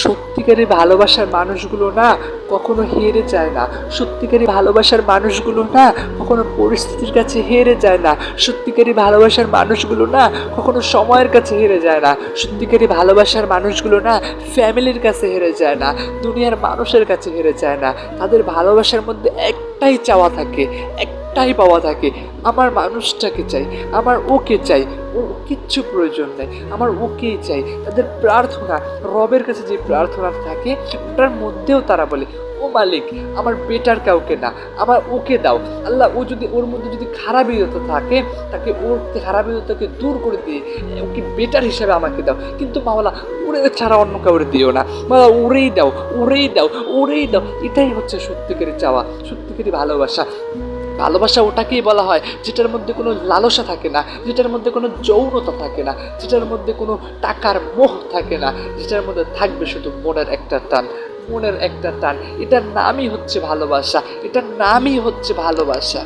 সত্যিকারের ভালোবাসার মানুষগুলো না কখনো হেরে যায় না। সত্যিকারের ভালোবাসার মানুষগুলো না কখনো পরিস্থিতির কাছে হেরে যায় না। সত্যিকারের ভালোবাসার মানুষগুলো না কখনো সময়ের কাছে হেরে যায় না। সত্যিকারের ভালোবাসার মানুষগুলো না ফ্যামিলির কাছে হেরে যায় না, দুনিয়ার মানুষের কাছে হেরে যায় না। তাদের ভালোবাসার মধ্যে একটাই চাওয়া থাকে, একটাই পাওয়া থাকে, আমার মানুষটাকে চাই, আমার ওকে চাই, ও কিচ্ছু প্রয়োজন নেই, আমার ওকেই চাই। তাদের প্রার্থনা, রবের কাছে যে প্রার্থনা থাকে ওটার মধ্যেও তারা বলে, ও মালিক আমার বেটার কাউকে না, আমার ওকে দাও। আল্লাহ, ও যদি ওর মধ্যে যদি খারাপিয়তা থাকে, তাকে ওর খারাপিয়তাকে দূর করে দিয়ে ওকে বেটার হিসেবে আমাকে দাও, কিন্তু মাওলা ওরে ছাড়া অন্য কাউরে দিও না, মাওলা ওরেই দাও, ওরেই দাও, ওরেই দাও। এটাই হচ্ছে সত্যিকারের চাওয়া, সত্যিকারের ভালোবাসা। ভালোবাসা ওটাকেই বলা হয় যেটার মধ্যে কোনো লালসা থাকে না, যেটার মধ্যে কোনো যৌনতা থাকে না, যেটার মধ্যে কোনো টাকার মোহ থাকে না, যেটার মধ্যে থাকবে শুধু মনের একটা টান, মনের একটা টান। এটার নামই হচ্ছে ভালোবাসা, এটার নামই হচ্ছে ভালোবাসা।